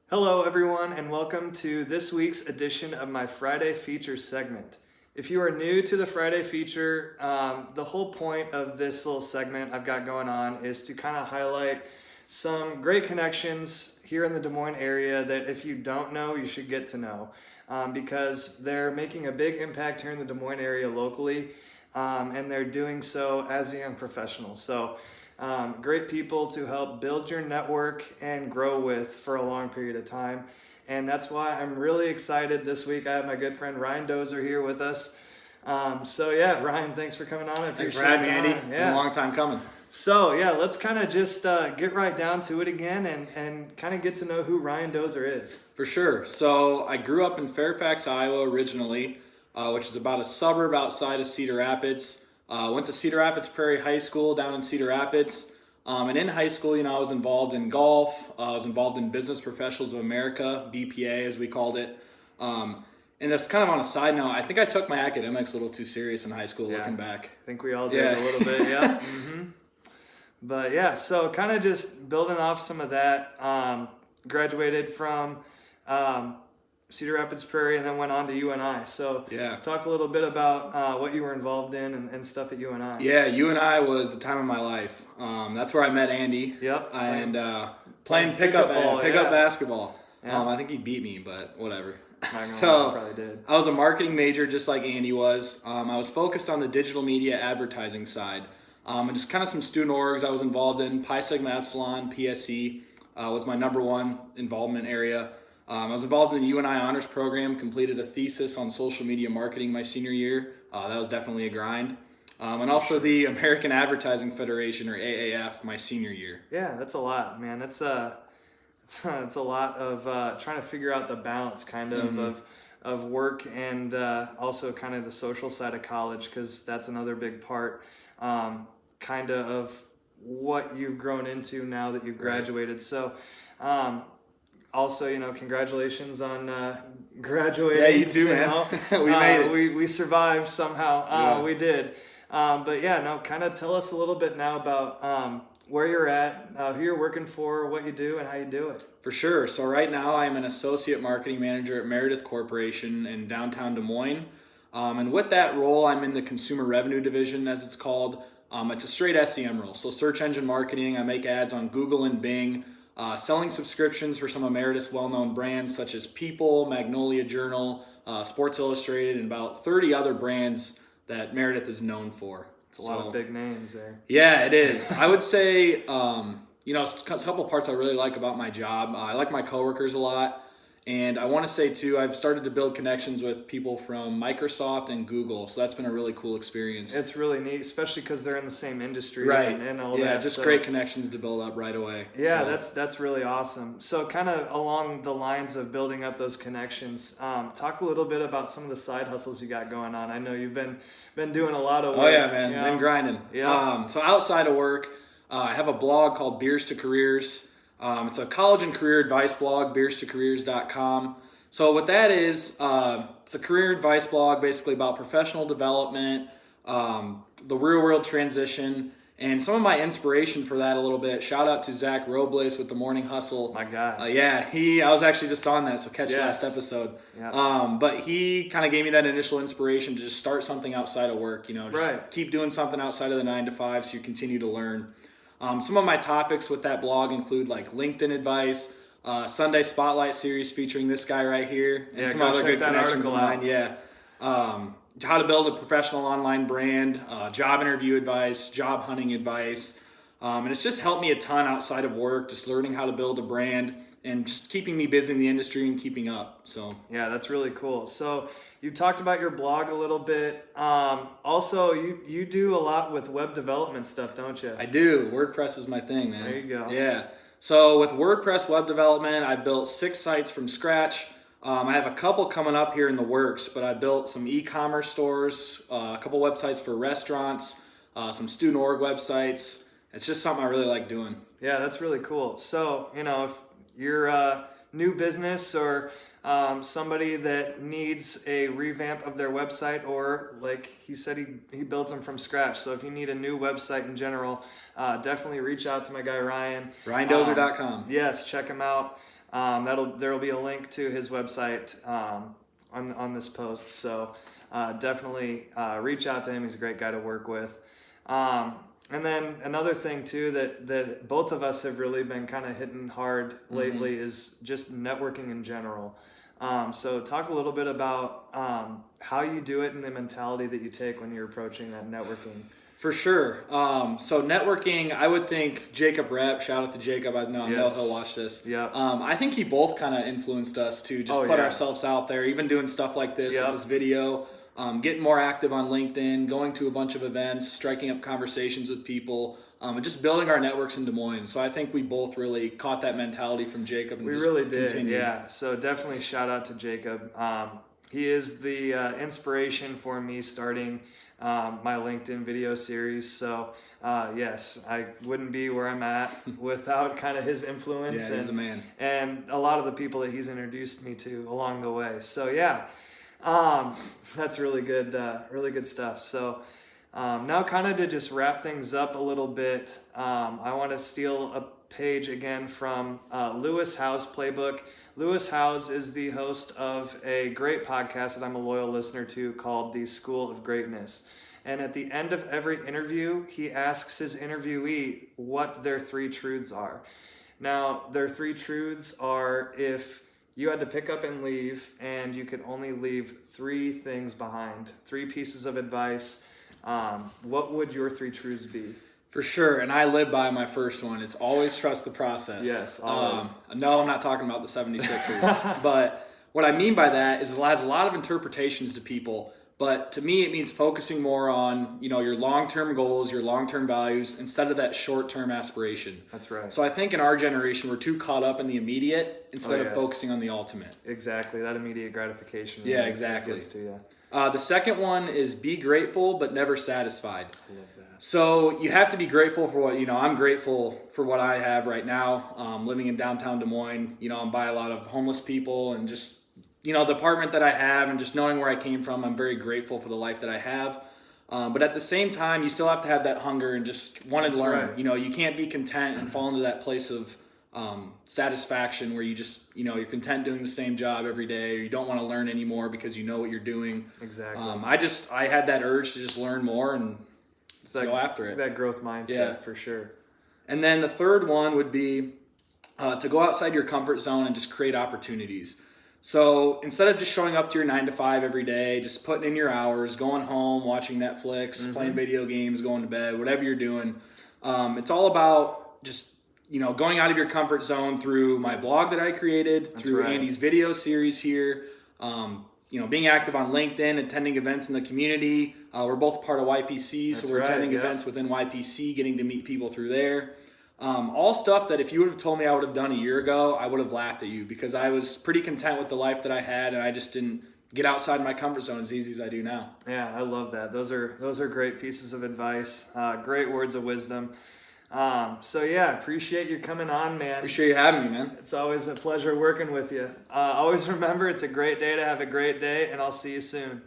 Hello, everyone, and welcome to this week's edition of my Friday Feature segment. If you are new to the Friday Feature, the whole point of this little segment I've got going on is to kind of highlight some great connections here in the Des Moines area that if you don't know, you should get to know because they're making a big impact here in the Des Moines area locally, and they're doing so as a young professional. So great people to help build your network and grow with for a long period of time. And that's why I'm really excited this week. I have my good friend Ryan Dozer here with us. Ryan, thanks for coming on. Thanks for having me, Andy. Yeah. It's been a long time coming. So let's kind of just get right down to it again and kind of get to know who Ryan Dozer is. For sure. So I grew up in Fairfax, Iowa originally, which is about a suburb outside of Cedar Rapids. Went to Cedar Rapids Prairie High School down in Cedar Rapids. And in high school, I was involved in golf. I was involved in Business Professionals of America, BPA as we called it. And that's kind of on a side note. I think I took my academics a little too serious in high school looking back. I think we all did a little bit, yeah. Mm-hmm. But so kind of just building off some of that, graduated from Cedar Rapids Prairie and then went on to UNI. So talk a little bit about what you were involved in and stuff at UNI. Yeah, UNI was the time of my life. That's where I met Andy. Yep. And playing pickup basketball. Yeah. I think he beat me, but whatever. So probably did. I was a marketing major just like Andy was. I was focused on the digital media advertising side. And just kind of some student orgs I was involved in. Pi Sigma Epsilon, PSE was my number one involvement area. I was involved in the UNI Honors Program, completed a thesis on social media marketing my senior year. That was definitely a grind. And also the American Advertising Federation, or AAF, my senior year. Yeah, that's a lot, man. It's a lot of trying to figure out the balance kind of of work and also kind of the social side of college, because that's another big part kind of what you've grown into now that you've graduated. Right. So also, congratulations on graduating. Yeah, you too, man. We made it. We survived somehow. We did. Kind of tell us a little bit now about where you're at, who you're working for, what you do, and how you do it. For sure. So right now I'm an associate marketing manager at Meredith Corporation in downtown Des Moines. And with that role, I'm in the consumer revenue division, as it's called. It's a straight SEM role. So search engine marketing. I make ads on Google and Bing. Selling subscriptions for some of Meredith's well-known brands such as People, Magnolia Journal, Sports Illustrated, and about 30 other brands that Meredith is known for. It's a lot of big names there. Yeah, it is. I would say, a couple parts I really like about my job. I like my coworkers a lot. And I want to say, too, I've started to build connections with people from Microsoft and Google. So that's been a really cool experience. It's really neat, especially because they're in the same industry. Right. And all that. Yeah, just great connections to build up right away. Yeah, that's really awesome. So kind of along the lines of building up those connections, talk a little bit about some of the side hustles you got going on. I know you've been doing a lot of work. Oh, yeah, man. Been grinding. Yeah. So outside of work, I have a blog called Beers to Careers. It's a college and career advice blog, beerstocareers.com. So what that is, it's a career advice blog basically about professional development, the real world transition, and some of my inspiration for that a little bit. Shout out to Zach Robles with the Morning Hustle. My guy. I was actually just on that, so catch last episode. Yeah. But he kind of gave me that initial inspiration to just start something outside of work, keep doing something outside of the 9 to 5 so you continue to learn. Some of my topics with that blog include like LinkedIn advice, Sunday Spotlight series featuring this guy right here, and some other good connections of mine. Yeah. How to build a professional online brand, job interview advice, job hunting advice. And it's just helped me a ton outside of work, just learning how to build a brand and just keeping me busy in the industry and keeping up. So yeah, that's really cool. So you talked about your blog a little bit. Also, you do a lot with web development stuff, don't you? I do. WordPress is my thing, man. There you go. Yeah. So with WordPress web development, I built 6 sites from scratch. I have a couple coming up here in the works, but I built some e-commerce stores, a couple websites for restaurants, some student org websites. It's just something I really like doing. Yeah, that's really cool. So, if you're a new business or somebody that needs a revamp of their website, or like he said, he builds them from scratch. So if you need a new website in general, definitely reach out to my guy Ryan. RyanDozer.com. Yes, check him out. There will be a link to his website on this post. So definitely reach out to him. He's a great guy to work with. And then another thing too that both of us have really been kind of hitting hard lately is just networking in general. So talk a little bit about how you do it and the mentality that you take when you're approaching that networking. For sure. So networking, I would think Jacob Rep, shout out to Jacob. I know he'll watch this. Yeah. I think he both kind of influenced us to just put ourselves out there, even doing stuff like this with this video. Getting more active on LinkedIn, going to a bunch of events, striking up conversations with people, and just building our networks in Des Moines. So I think we both really caught that mentality from Jacob. And we really did, yeah. So definitely shout out to Jacob. He is the inspiration for me starting my LinkedIn video series. So yes, I wouldn't be where I'm at without kind of his influence. Yeah, he's the man. And a lot of the people that he's introduced me to along the way. So yeah. That's really good stuff. So now kind of to just wrap things up a little bit, I want to steal a page again from Lewis Howes' playbook. Lewis Howes is the host of a great podcast that I'm a loyal listener to called The School of Greatness. And at the end of every interview, he asks his interviewee what their 3 truths are. Now, their 3 truths are, if you had to pick up and leave, and you could only leave 3 things behind, 3 pieces of advice, what would your 3 truths be? For sure, and I live by my first one. It's always trust the process. Yes, always. No, I'm not talking about the 76ers, but what I mean by that is it has a lot of interpretations to people. But to me, it means focusing more on, your long-term goals, your long-term values, instead of that short-term aspiration. That's right. So I think in our generation, we're too caught up in the immediate instead of focusing on the ultimate. Exactly. That immediate gratification. Yeah, exactly. Gets to you. The second one is be grateful, but never satisfied. I love that. So you have to be grateful for what, I'm grateful for what I have right now. Living in downtown Des Moines, I'm by a lot of homeless people and just, the apartment that I have and just knowing where I came from, I'm very grateful for the life that I have. But at the same time, you still have to have that hunger and just want to learn. Right. You can't be content and fall into that place of satisfaction where you just, you're content doing the same job every day, or you don't want to learn anymore because you know what you're doing. Exactly. I had that urge to just learn more and go after it. That growth mindset, for sure. And then the third one would be to go outside your comfort zone and just create opportunities. So instead of just showing up to your 9 to 5 every day, just putting in your hours, going home, watching Netflix, playing video games, going to bed, whatever you're doing, it's all about just, going out of your comfort zone through my blog that I created, through Andy's video series here, being active on LinkedIn, attending events in the community. We're both part of YPC, so we're attending events within YPC, getting to meet people through there. All stuff that if you would have told me I would have done a year ago, I would have laughed at you because I was pretty content with the life that I had and I just didn't get outside my comfort zone as easy as I do now. Yeah, I love that. Those are great pieces of advice, great words of wisdom. So yeah, appreciate you coming on, man. Appreciate you having me, man. It's always a pleasure working with you. Always remember, it's a great day to have a great day, and I'll see you soon.